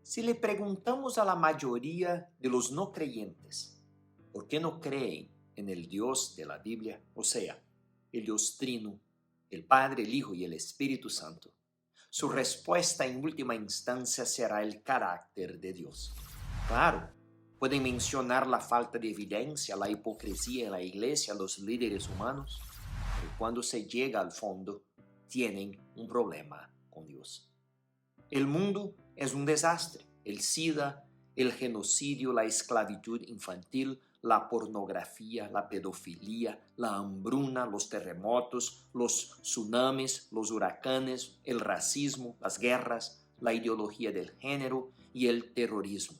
Si le preguntamos a la mayoría de los no creyentes por qué no creen en el Dios de la Biblia, o sea, el Dios Trino, el Padre, el Hijo y el Espíritu Santo, su respuesta en última instancia será el carácter de Dios. Claro, pueden mencionar la falta de evidencia, la hipocresía en la iglesia, los líderes humanos, pero cuando se llega al fondo, tienen un problema con Dios. El mundo es un desastre. El SIDA, el genocidio, la esclavitud infantil, la pornografía, la pedofilia, la hambruna, los terremotos, los tsunamis, los huracanes, el racismo, las guerras, la ideología del género y el terrorismo.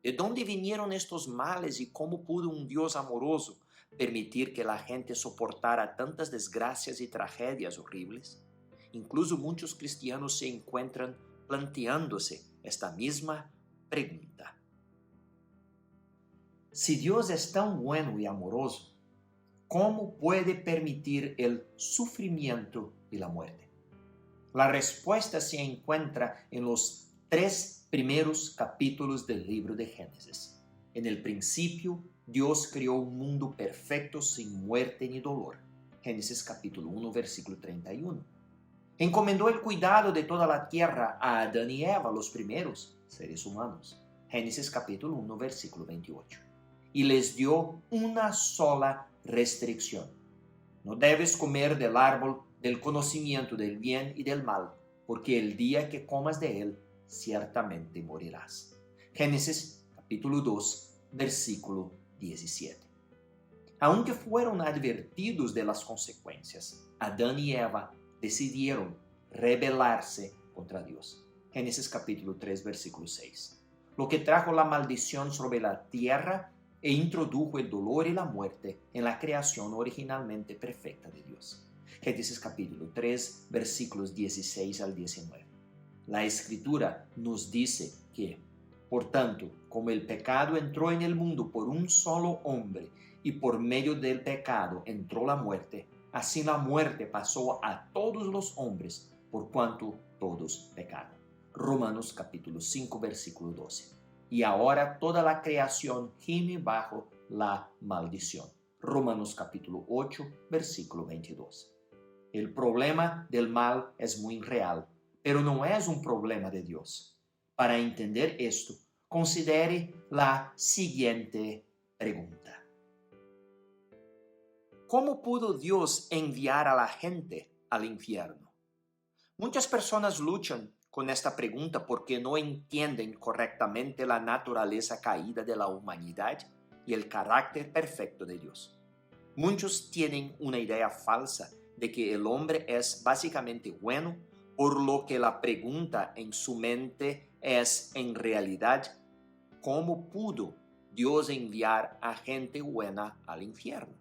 ¿De dónde vinieron estos males y cómo pudo un Dios amoroso permitir que la gente soportara tantas desgracias y tragedias horribles? Incluso muchos cristianos se encuentran planteándose esta misma pregunta. Si Dios es tan bueno y amoroso, ¿cómo puede permitir el sufrimiento y la muerte? La respuesta se encuentra en los 3 primeros capítulos del libro de Génesis. En el principio, Dios creó un mundo perfecto sin muerte ni dolor. Génesis capítulo 1, versículo 31. Encomendó el cuidado de toda la tierra a Adán y Eva, los primeros seres humanos. Génesis capítulo 1, versículo 28. Y les dio una sola restricción. No debes comer del árbol del conocimiento del bien y del mal, porque el día que comas de él, ciertamente morirás. Génesis capítulo 2, versículo 17. Aunque fueron advertidos de las consecuencias, Adán y Eva decidieron rebelarse contra Dios. Génesis capítulo 3, versículo 6. Lo que trajo la maldición sobre la tierra e introdujo el dolor y la muerte en la creación originalmente perfecta de Dios. Génesis capítulo 3, versículos 16 al 19. La Escritura nos dice que, por tanto, como el pecado entró en el mundo por un solo hombre y por medio del pecado entró la muerte, así la muerte pasó a todos los hombres, por cuanto todos pecaron. Romanos capítulo 5, versículo 12. Y ahora toda la creación gime bajo la maldición. Romanos capítulo 8, versículo 22. El problema del mal es muy real, pero no es un problema de Dios. Para entender esto, considere la siguiente pregunta. ¿Cómo pudo Dios enviar a la gente al infierno? Muchas personas luchan con esta pregunta porque no entienden correctamente la naturaleza caída de la humanidad y el carácter perfecto de Dios. Muchos tienen una idea falsa de que el hombre es básicamente bueno, por lo que la pregunta en su mente es en realidad, ¿cómo pudo Dios enviar a gente buena al infierno?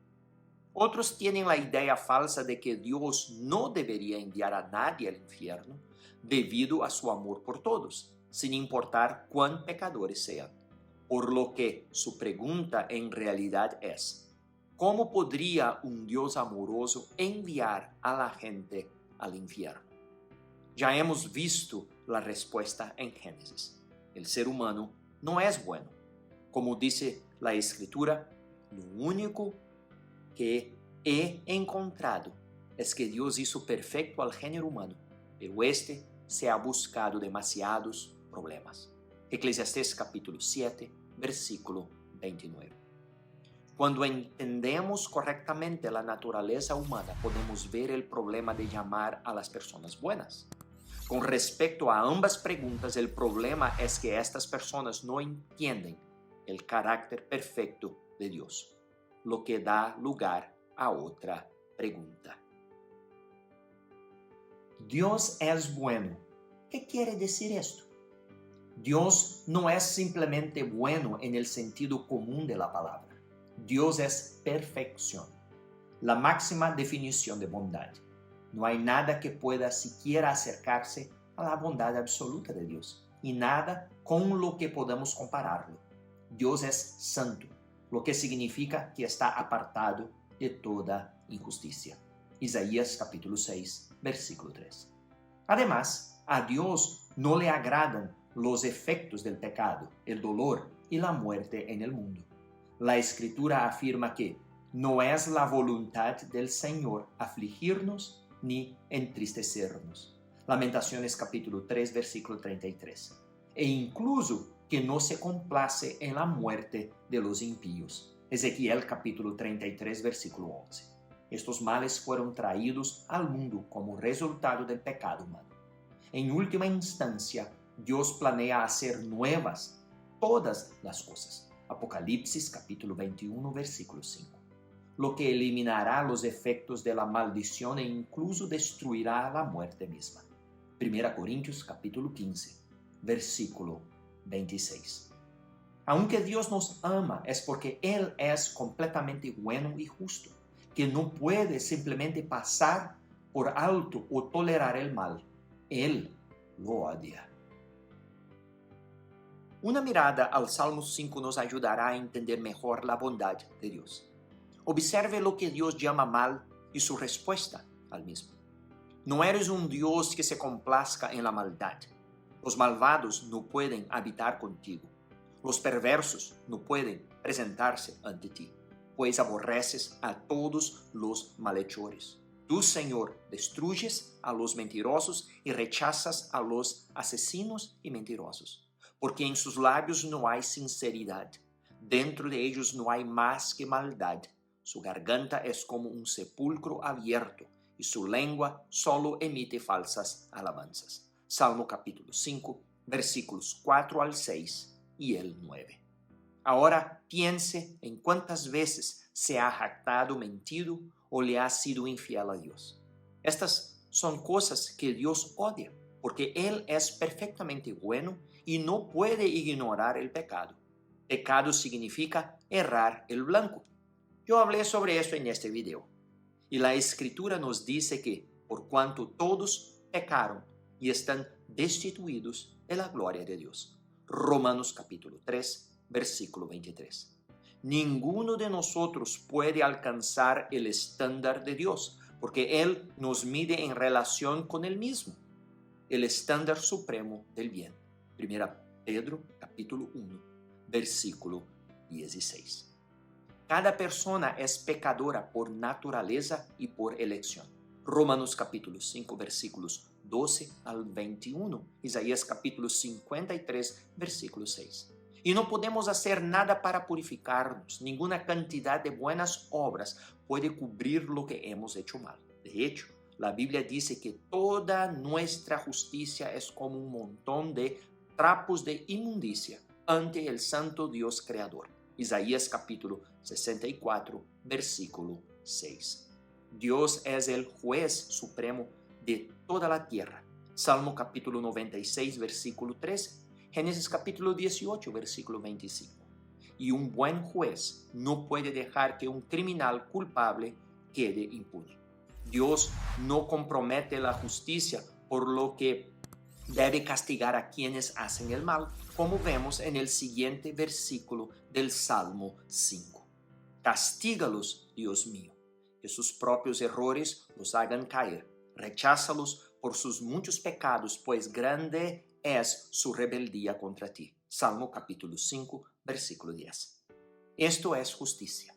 Otros tienen la idea falsa de que Dios no debería enviar a nadie al infierno debido a su amor por todos, sin importar cuán pecadores sean. Por lo que su pregunta en realidad es, ¿cómo podría un Dios amoroso enviar a la gente al infierno? Ya hemos visto la respuesta en Génesis. El ser humano no es bueno. Como dice la Escritura, lo único que he encontrado es que Dios hizo perfecto al género humano, pero este se ha buscado demasiados problemas. Eclesiastés capítulo 7, versículo 29. Cuando entendemos correctamente la naturaleza humana, podemos ver el problema de llamar a las personas buenas. Con respecto a ambas preguntas, el problema es que estas personas no entienden el carácter perfecto de Dios, lo que da lugar a otra pregunta. Dios es bueno. ¿Qué quiere decir esto? Dios no es simplemente bueno en el sentido común de la palabra. Dios es perfección, la máxima definición de bondad. No hay nada que pueda siquiera acercarse a la bondad absoluta de Dios y nada con lo que podamos compararlo. Dios es santo, lo que significa que está apartado de toda injusticia. Isaías capítulo 6, versículo 3. Además, a Dios no le agradan los efectos del pecado, el dolor y la muerte en el mundo. La Escritura afirma que no es la voluntad del Señor afligirnos ni entristecernos. Lamentaciones capítulo 3, versículo 33. E incluso que no se complace en la muerte de los impíos. Ezequiel capítulo 33, versículo 11. Estos males fueron traídos al mundo como resultado del pecado humano. En última instancia, Dios planea hacer nuevas todas las cosas. Apocalipsis capítulo 21, versículo 5. Lo que eliminará los efectos de la maldición e incluso destruirá la muerte misma. 1 Corintios capítulo 15, versículo 26. Aunque Dios nos ama, es porque Él es completamente bueno y justo, que no puede simplemente pasar por alto o tolerar el mal. Él lo odia. Una mirada al Salmo 5 nos ayudará a entender mejor la bondad de Dios. Observe lo que Dios llama mal y su respuesta al mismo. No eres un Dios que se complazca en la maldad. Los malvados no pueden habitar contigo. Los perversos no pueden presentarse ante ti, pues aborreces a todos los malhechores. Tú, Señor, destruyes a los mentirosos y rechazas a los asesinos y mentirosos, porque en sus labios no hay sinceridad. Dentro de ellos no hay más que maldad. Su garganta es como un sepulcro abierto y su lengua solo emite falsas alabanzas. Salmo capítulo 5, versículos 4 al 6 y el 9. Ahora piense en cuántas veces se ha jactado, mentido o le ha sido infiel a Dios. Estas son cosas que Dios odia, porque Él es perfectamente bueno y no puede ignorar el pecado. Pecado significa errar el blanco. Yo hablé sobre eso en este video. Y la Escritura nos dice que, por cuanto todos pecaron y están destituidos de la gloria de Dios. Romanos capítulo 3, versículo 23. Ninguno de nosotros puede alcanzar el estándar de Dios, porque Él nos mide en relación con Él mismo, el estándar supremo del bien. 1 Pedro capítulo 1, versículo 16. Cada persona es pecadora por naturaleza y por elección. Romanos capítulo 5, versículos 12 al 21. Isaías capítulo 53, versículo 6. Y no podemos hacer nada para purificarnos. Ninguna cantidad de buenas obras puede cubrir lo que hemos hecho mal. De hecho, la Biblia dice que toda nuestra justicia es como un montón de trapos de inmundicia ante el santo Dios creador. Isaías capítulo 64, versículo 6. Dios es el juez supremo de toda la tierra. Salmo capítulo 96, versículo 13. Génesis capítulo 18, versículo 25. Y un buen juez no puede dejar que un criminal culpable quede impune. Dios no compromete la justicia, por lo que debe castigar a quienes hacen el mal, como vemos en el siguiente versículo del Salmo 5. Castígalos, Dios mío, que sus propios errores los hagan caer. Recházalos por sus muchos pecados, pues grande es su rebeldía contra ti. Salmo capítulo 5, versículo 10. Esto es justicia.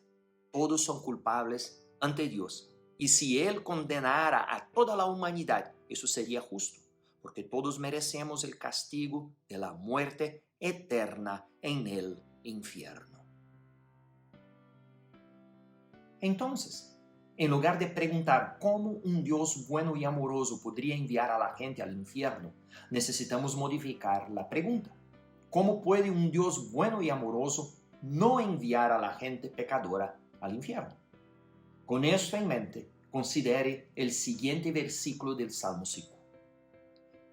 Todos son culpables ante Dios. Y si Él condenara a toda la humanidad, eso sería justo, porque todos merecemos el castigo de la muerte eterna en el infierno. Entonces, en lugar de preguntar cómo un Dios bueno y amoroso podría enviar a la gente al infierno, necesitamos modificar la pregunta. ¿Cómo puede un Dios bueno y amoroso no enviar a la gente pecadora al infierno? Con esto en mente, considere el siguiente versículo del Salmo 5.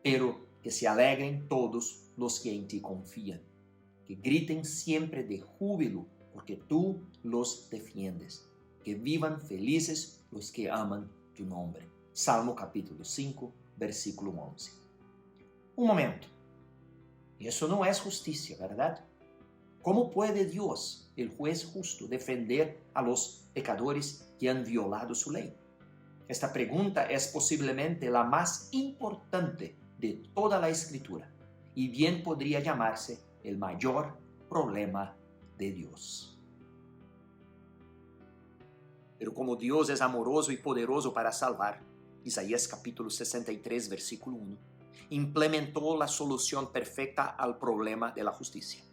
Pero que se alegren todos los que en ti confían, que griten siempre de júbilo, porque tú los defiendes. Que vivan felices los que aman tu nombre. Salmo capítulo 5, versículo 11. Un momento. Eso no es justicia, ¿verdad? ¿Cómo puede Dios, el juez justo, defender a los pecadores que han violado su ley? Esta pregunta es posiblemente la más importante de toda la Escritura y bien podría llamarse el mayor problema de Dios. Pero como Dios es amoroso y poderoso para salvar, Isaías capítulo 63, versículo 1, implementó la solución perfecta al problema de la justicia.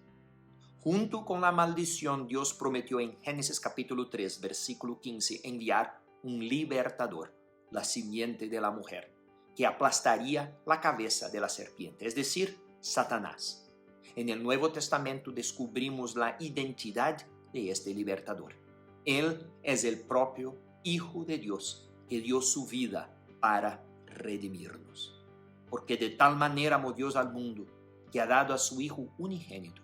Junto con la maldición, Dios prometió en Génesis capítulo 3, versículo 15, enviar un libertador, la simiente de la mujer, que aplastaría la cabeza de la serpiente, es decir, Satanás. En el Nuevo Testamento descubrimos la identidad de este libertador. Él es el propio Hijo de Dios, que dio su vida para redimirnos. Porque de tal manera amó Dios al mundo, que ha dado a su Hijo unigénito,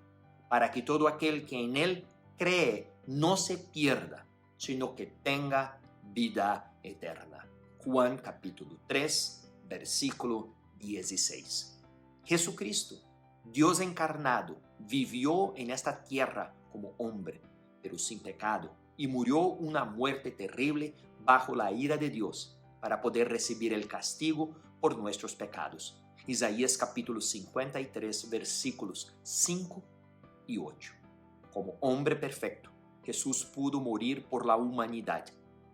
para que todo aquel que en Él cree no se pierda, sino que tenga vida eterna. Juan capítulo 3, versículo 16. Jesucristo, Dios encarnado, vivió en esta tierra como hombre, pero sin pecado, y murió una muerte terrible bajo la ira de Dios para poder recibir el castigo por nuestros pecados. Isaías capítulo 53, versículos 5 y 8. Como hombre perfecto, Jesús pudo morir por la humanidad.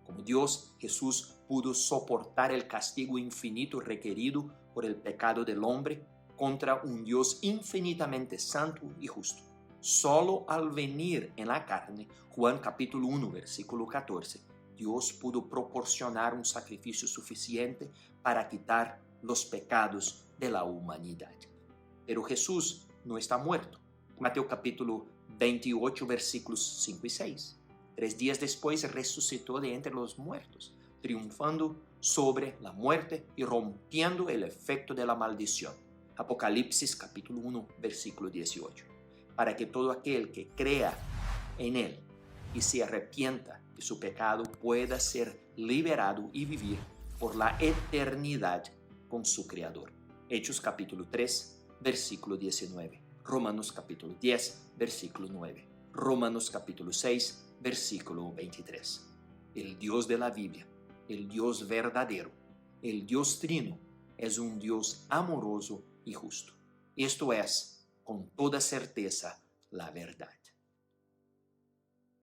Como Dios, Jesús pudo soportar el castigo infinito requerido por el pecado del hombre contra un Dios infinitamente santo y justo. Solo al venir en la carne, Juan capítulo 1, versículo 14, Dios pudo proporcionar un sacrificio suficiente para quitar los pecados de la humanidad. Pero Jesús no está muerto. Mateo capítulo 28, versículos 5 y 6. 3 días después resucitó de entre los muertos, triunfando sobre la muerte y rompiendo el efecto de la maldición. Apocalipsis capítulo 1, versículo 18. Para que todo aquel que crea en Él y se arrepienta de su pecado pueda ser liberado y vivir por la eternidad con su Creador. Hechos capítulo 3, versículo 19. Romanos capítulo 10, versículo 9. Romanos capítulo 6, versículo 23. El Dios de la Biblia, el Dios verdadero, el Dios trino, es un Dios amoroso y justo. Esto es, con toda certeza, la verdad.